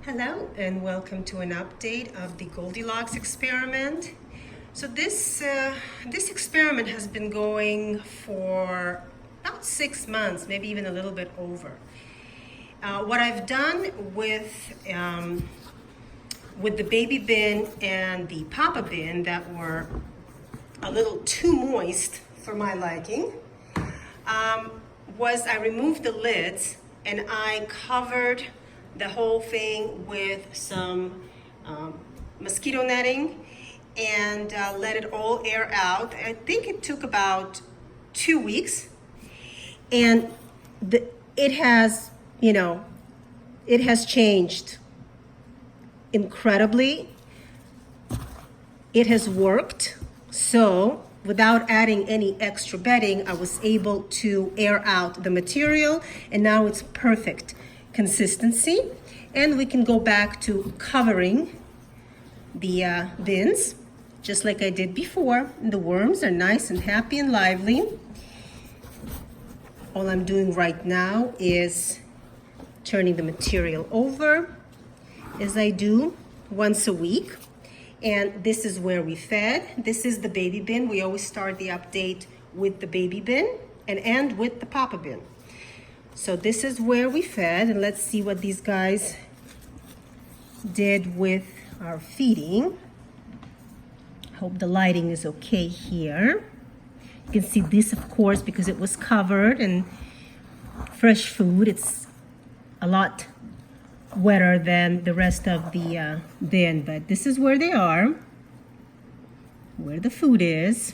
Hello and welcome to an update of the Goldilocks experiment. So this experiment has been going for about 6 months, maybe even a little bit over. What I've done with the baby bin and the papa bin that were a little too moist for my liking was I removed the lids and I covered the whole thing with some mosquito netting and let it all air out. I think it took about 2 weeks, and it has changed incredibly. It has worked. So without adding any extra bedding, I was able to air out the material, and now it's perfect consistency. And we can go back to covering the bins just like I did before. The worms are nice and happy and lively. All I'm doing right now is turning the material over, as I do once a week. And this is where we fed. This is the baby bin. We always start the update with the baby bin and end with the papa bin. So this is where we fed, and let's see what these guys did with our feeding. Hope the lighting is okay here. You can see this, of course, because it was covered and fresh food. It's a lot wetter than the rest of the bin, but this is where they are, where the food is.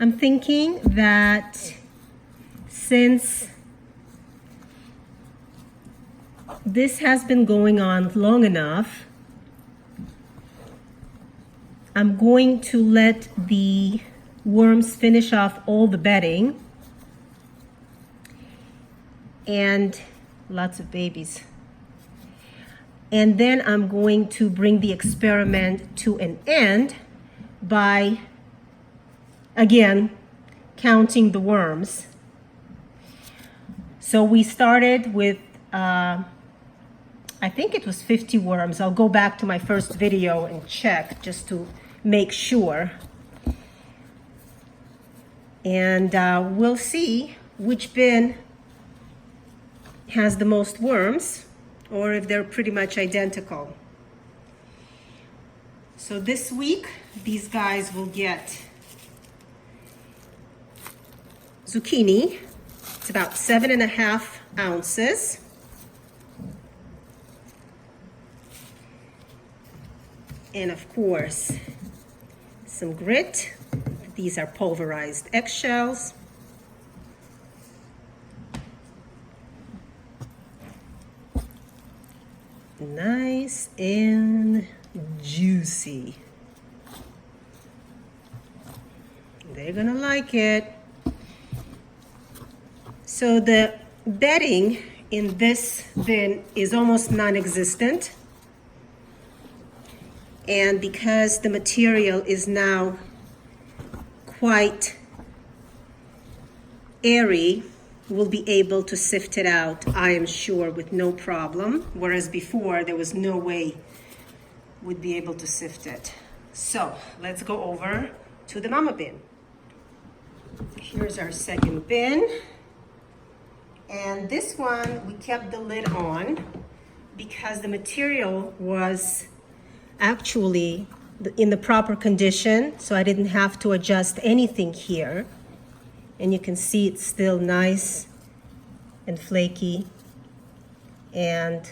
I'm thinking that since this has been going on long enough, I'm going to let the worms finish off all the bedding. And lots of babies. And then I'm going to bring the experiment to an end by, again, counting the worms. So we started with, I think it was 50 worms. I'll go back to my first video and check just to make sure. And we'll see which bin has the most worms, or if they're pretty much identical. So this week, these guys will get zucchini. It's about 7.5 ounces. And of course, some grit. These are pulverized eggshells. Nice and juicy. They're gonna like it. So the bedding in this bin is almost non-existent. And because the material is now quite airy, we'll be able to sift it out, I am sure, with no problem. Whereas before, there was no way we'd be able to sift it. So let's go over to the mama bin. Here's our second bin. And this one, we kept the lid on because the material was actually in the proper condition, so I didn't have to adjust anything here. And you can see it's still nice and flaky. And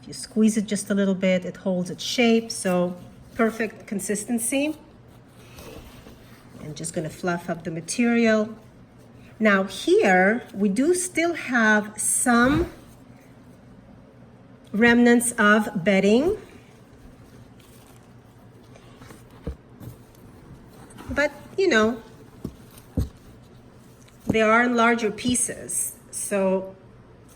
if you squeeze it just a little bit, it holds its shape, so perfect consistency. I'm just gonna fluff up the material. Now here, we do still have some remnants of bedding, but you know, they are in larger pieces. So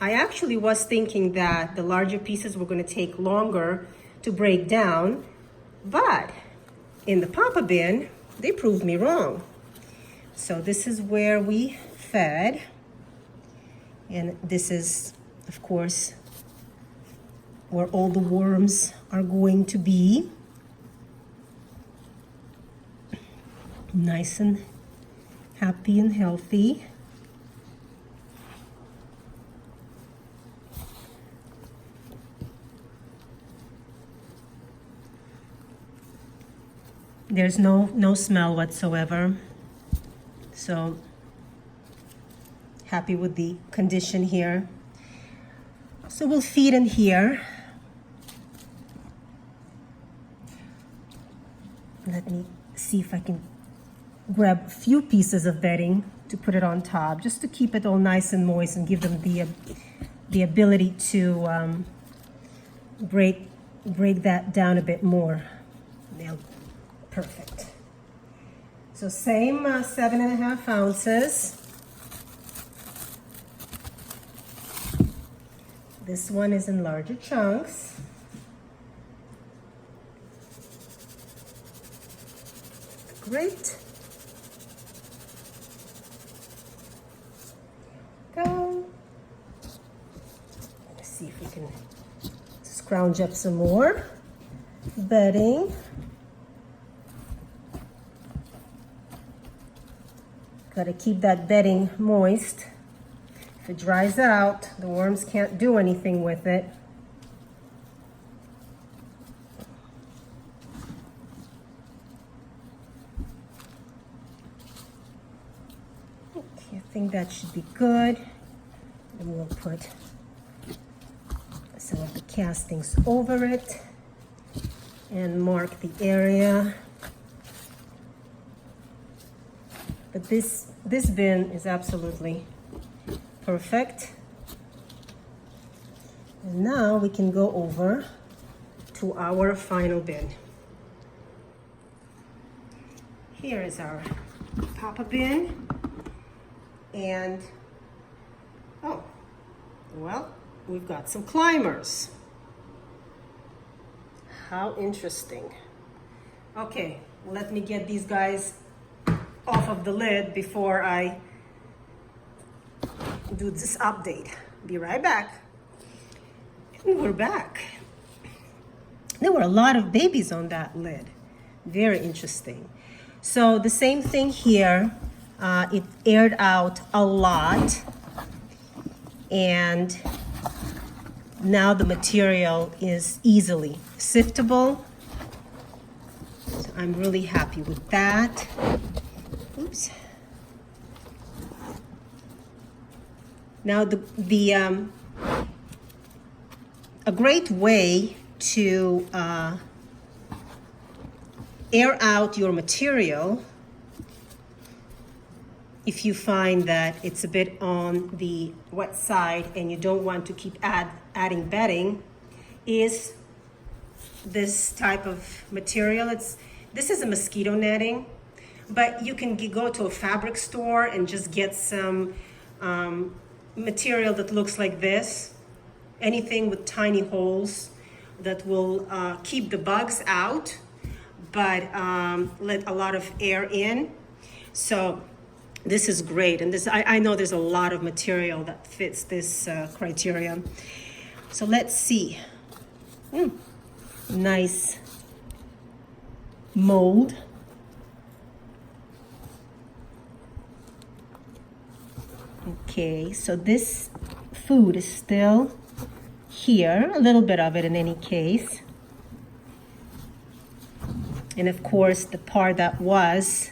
I actually was thinking that the larger pieces were going to take longer to break down, but in the papa bin, they proved me wrong. So this is where we fed, and this is, of course, where all the worms are going to be. Nice and happy and healthy. There's no smell whatsoever. So happy with the condition here. So we'll feed in here. Let me see if I can grab a few pieces of bedding to put it on top, just to keep it all nice and moist and give them the ability to break that down a bit more. Now, perfect. So same 7.5 ounces. This one is in larger chunks. Great. Go. Let's see if we can scrounge up some more bedding. Got to keep that bedding moist. If it dries out, the worms can't do anything with it. Okay, I think that should be good. And we'll put some of the castings over it and mark the area. But this bin is absolutely perfect. And now we can go over to our final bin. Here is our Papa bin. And, oh, well, we've got some climbers. How interesting. Okay, let me get these guys off of the lid before I do this update. Be right back. And we're back. There were a lot of babies on that lid. Very interesting. So the same thing here. It aired out a lot, and now the material is easily siftable. So I'm really happy with that. Oops. Now a great way to air out your material, if you find that it's a bit on the wet side and you don't want to keep adding bedding, is this type of material. This is a mosquito netting, but you can go to a fabric store and just get some material that looks like this. Anything with tiny holes that will keep the bugs out, but let a lot of air in. So this is great, and I know there's a lot of material that fits this criteria. So let's see. Nice mold. Okay, so this food is still here, a little bit of it in any case. And of course, the part that was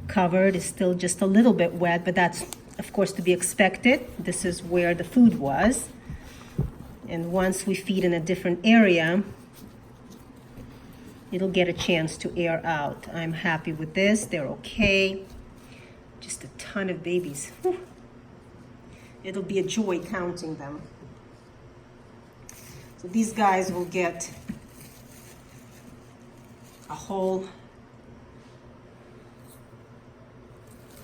covered is still just a little bit wet, but that's of course to be expected. This is where the food was. And once we feed in a different area, it'll get a chance to air out. I'm happy with this. They're okay. Just a ton of babies. Whew. It'll be a joy counting them. So these guys will get a whole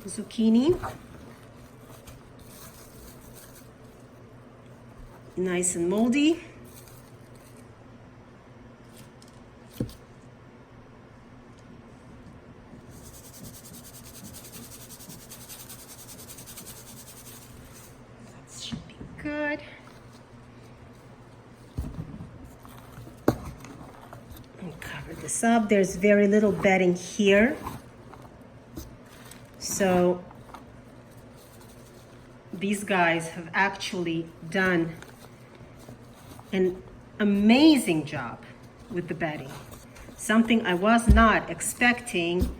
zucchini. Nice and moldy. That should be good. cover this up. There's very little bedding here. So these guys have actually done an amazing job with the bedding. Something I was not expecting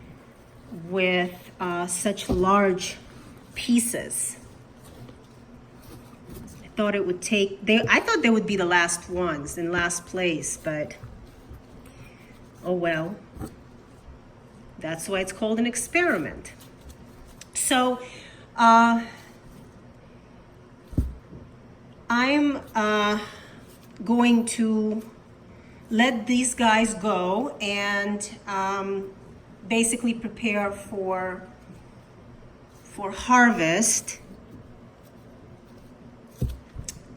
with such large pieces. I thought it would take, I thought they would be the last ones in last place, but oh well. That's why it's called an experiment. So I'm going to let these guys go and basically prepare for harvest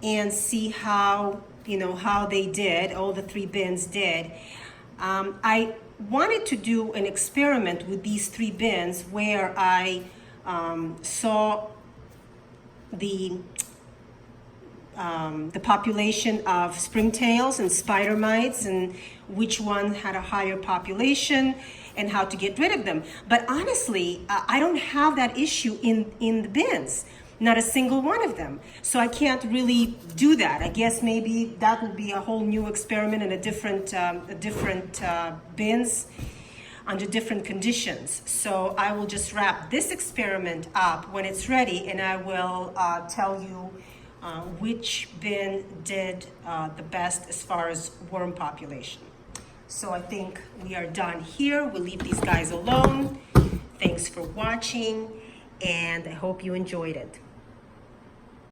and see how, you know, how they did, all the 3 bins did. I wanted to do an experiment with these 3 bins where I saw the population of springtails and spider mites and which one had a higher population and how to get rid of them. But honestly, I don't have that issue in the bins, not a single one of them. So I can't really do that. I guess maybe that would be a whole new experiment in a different bins under different conditions. So I will just wrap this experiment up when it's ready, and I will tell you which bin did the best as far as worm population. So I think we are done here. We'll leave these guys alone. Thanks for watching, and I hope you enjoyed it.